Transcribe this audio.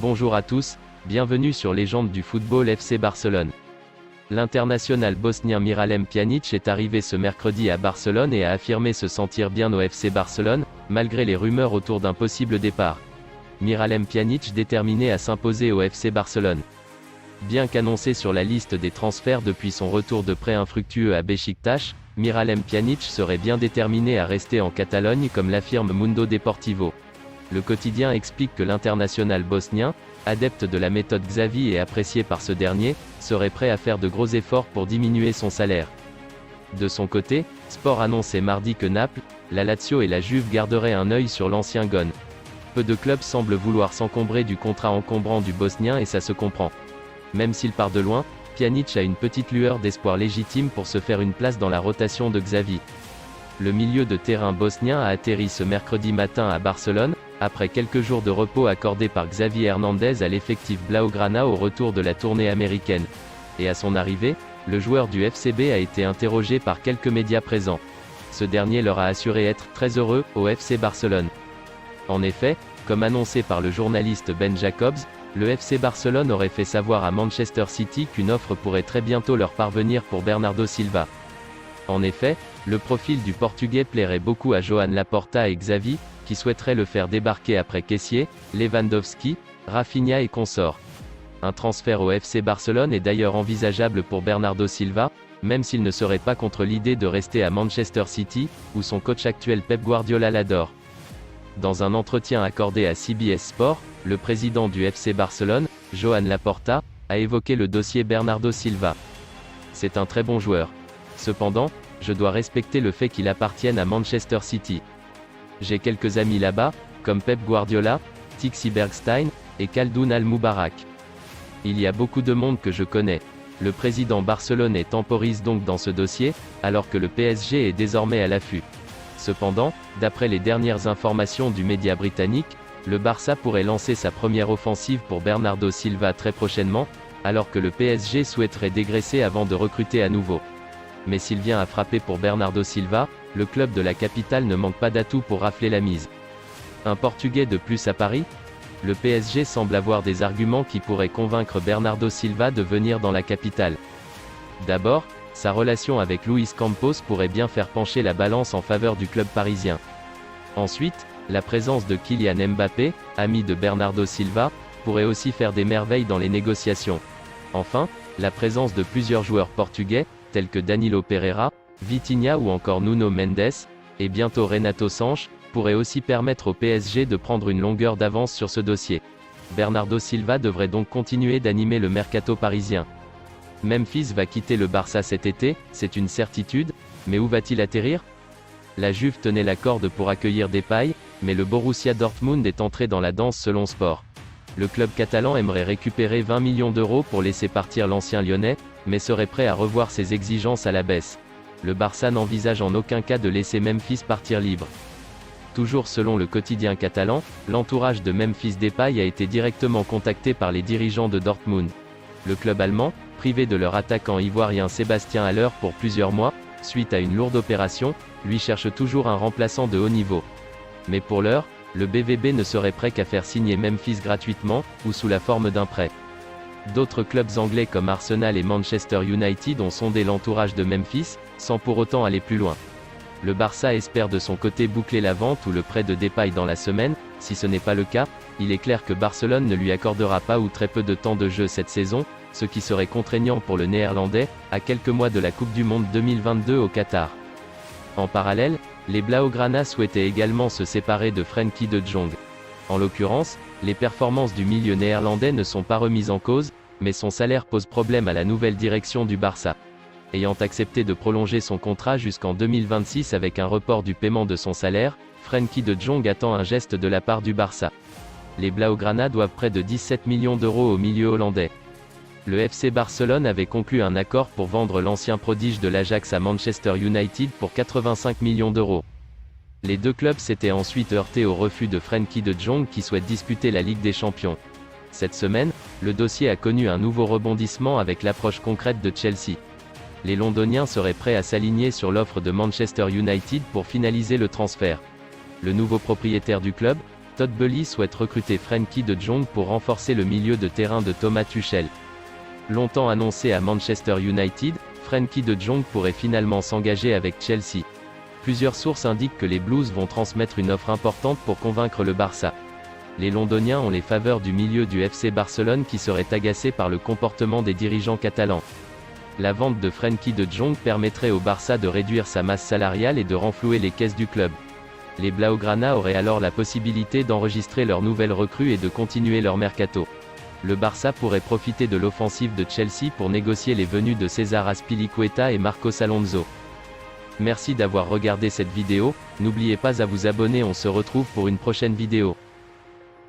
Bonjour à tous, bienvenue sur Légende du football FC Barcelone. L'international bosnien Miralem Pjanić est arrivé ce mercredi à Barcelone et a affirmé se sentir bien au FC Barcelone, malgré les rumeurs autour d'un possible départ. Miralem Pjanić déterminé à s'imposer au FC Barcelone. Bien qu'annoncé sur la liste des transferts depuis son retour de prêt infructueux à Beşiktaş, Miralem Pjanić serait bien déterminé à rester en Catalogne comme l'affirme Mundo Deportivo. Le quotidien explique que l'international bosnien, adepte de la méthode Xavi et apprécié par ce dernier, serait prêt à faire de gros efforts pour diminuer son salaire. De son côté, Sport annonçait mardi que Naples, la Lazio et la Juve garderaient un œil sur l'ancien Gone. Peu de clubs semblent vouloir s'encombrer du contrat encombrant du Bosnien et ça se comprend. Même s'il part de loin, Pjanić a une petite lueur d'espoir légitime pour se faire une place dans la rotation de Xavi. Le milieu de terrain bosnien a atterri ce mercredi matin à Barcelone, après quelques jours de repos accordés par Xavi Hernandez à l'effectif Blaugrana au retour de la tournée américaine. Et à son arrivée, le joueur du FCB a été interrogé par quelques médias présents. Ce dernier leur a assuré être très heureux au FC Barcelone. En effet, comme annoncé par le journaliste Ben Jacobs, le FC Barcelone aurait fait savoir à Manchester City qu'une offre pourrait très bientôt leur parvenir pour Bernardo Silva. En effet, le profil du Portugais plairait beaucoup à Joan Laporta et Xavi, qui souhaiteraient le faire débarquer après Kessié, Lewandowski, Rafinha et consorts. Un transfert au FC Barcelone est d'ailleurs envisageable pour Bernardo Silva, même s'il ne serait pas contre l'idée de rester à Manchester City, où son coach actuel Pep Guardiola l'adore. Dans un entretien accordé à CBS Sport, le président du FC Barcelone, Joan Laporta, a évoqué le dossier Bernardo Silva. C'est un très bon joueur. Cependant, je dois respecter le fait qu'il appartienne à Manchester City. J'ai quelques amis là-bas, comme Pep Guardiola, Tixi Bergstein, et Khaldoun Al-Moubarak. Il y a beaucoup de monde que je connais. Le président barcelonais temporise donc dans ce dossier, alors que le PSG est désormais à l'affût. Cependant, d'après les dernières informations du média britannique, le Barça pourrait lancer sa première offensive pour Bernardo Silva très prochainement, alors que le PSG souhaiterait dégraisser avant de recruter à nouveau. Mais s'il vient à frapper pour Bernardo Silva, le club de la capitale ne manque pas d'atouts pour rafler la mise. Un Portugais de plus à Paris ? Le PSG semble avoir des arguments qui pourraient convaincre Bernardo Silva de venir dans la capitale. D'abord, sa relation avec Luis Campos pourrait bien faire pencher la balance en faveur du club parisien. Ensuite, la présence de Kylian Mbappé, ami de Bernardo Silva, pourrait aussi faire des merveilles dans les négociations. Enfin, la présence de plusieurs joueurs portugais, tels que Danilo Pereira, Vitinha ou encore Nuno Mendes, et bientôt Renato Sanches, pourrait aussi permettre au PSG de prendre une longueur d'avance sur ce dossier. Bernardo Silva devrait donc continuer d'animer le mercato parisien. Memphis va quitter le Barça cet été, c'est une certitude, mais où va-t-il atterrir ? La Juve tenait la corde pour accueillir Depay, mais le Borussia Dortmund est entré dans la danse selon Sport. Le club catalan aimerait récupérer 20 millions d'euros pour laisser partir l'ancien lyonnais, mais serait prêt à revoir ses exigences à la baisse. Le Barça n'envisage en aucun cas de laisser Memphis partir libre. Toujours selon le quotidien catalan, l'entourage de Memphis Depay a été directement contacté par les dirigeants de Dortmund. Le club allemand, privé de leur attaquant ivoirien Sébastien Haller pour plusieurs mois, suite à une lourde opération, lui cherche toujours un remplaçant de haut niveau. Mais pour l'heure, le BVB ne serait prêt qu'à faire signer Memphis gratuitement, ou sous la forme d'un prêt. D'autres clubs anglais comme Arsenal et Manchester United ont sondé l'entourage de Memphis, sans pour autant aller plus loin. Le Barça espère de son côté boucler la vente ou le prêt de Depay dans la semaine. Si ce n'est pas le cas, il est clair que Barcelone ne lui accordera pas ou très peu de temps de jeu cette saison, ce qui serait contraignant pour le Néerlandais, à quelques mois de la Coupe du Monde 2022 au Qatar. En parallèle, les Blaugrana souhaitaient également se séparer de Frenkie de Jong. En l'occurrence, les performances du milieu néerlandais ne sont pas remises en cause, mais son salaire pose problème à la nouvelle direction du Barça. Ayant accepté de prolonger son contrat jusqu'en 2026 avec un report du paiement de son salaire, Frenkie de Jong attend un geste de la part du Barça. Les Blaugrana doivent près de 17 millions d'euros au milieu hollandais. Le FC Barcelone avait conclu un accord pour vendre l'ancien prodige de l'Ajax à Manchester United pour 85 millions d'euros. Les deux clubs s'étaient ensuite heurtés au refus de Frenkie de Jong qui souhaite disputer la Ligue des Champions. Cette semaine, le dossier a connu un nouveau rebondissement avec l'approche concrète de Chelsea. Les Londoniens seraient prêts à s'aligner sur l'offre de Manchester United pour finaliser le transfert. Le nouveau propriétaire du club, Todd Boehly souhaite recruter Frenkie de Jong pour renforcer le milieu de terrain de Thomas Tuchel. Longtemps annoncé à Manchester United, Frenkie de Jong pourrait finalement s'engager avec Chelsea. Plusieurs sources indiquent que les Blues vont transmettre une offre importante pour convaincre le Barça. Les Londoniens ont les faveurs du milieu du FC Barcelone qui serait agacé par le comportement des dirigeants catalans. La vente de Frenkie de Jong permettrait au Barça de réduire sa masse salariale et de renflouer les caisses du club. Les Blaugrana auraient alors la possibilité d'enregistrer leur nouvelle recrue et de continuer leur mercato. Le Barça pourrait profiter de l'offensive de Chelsea pour négocier les venues de César Azpilicueta et Marcos Alonso. Merci d'avoir regardé cette vidéo, n'oubliez pas à vous abonner, on se retrouve pour une prochaine vidéo.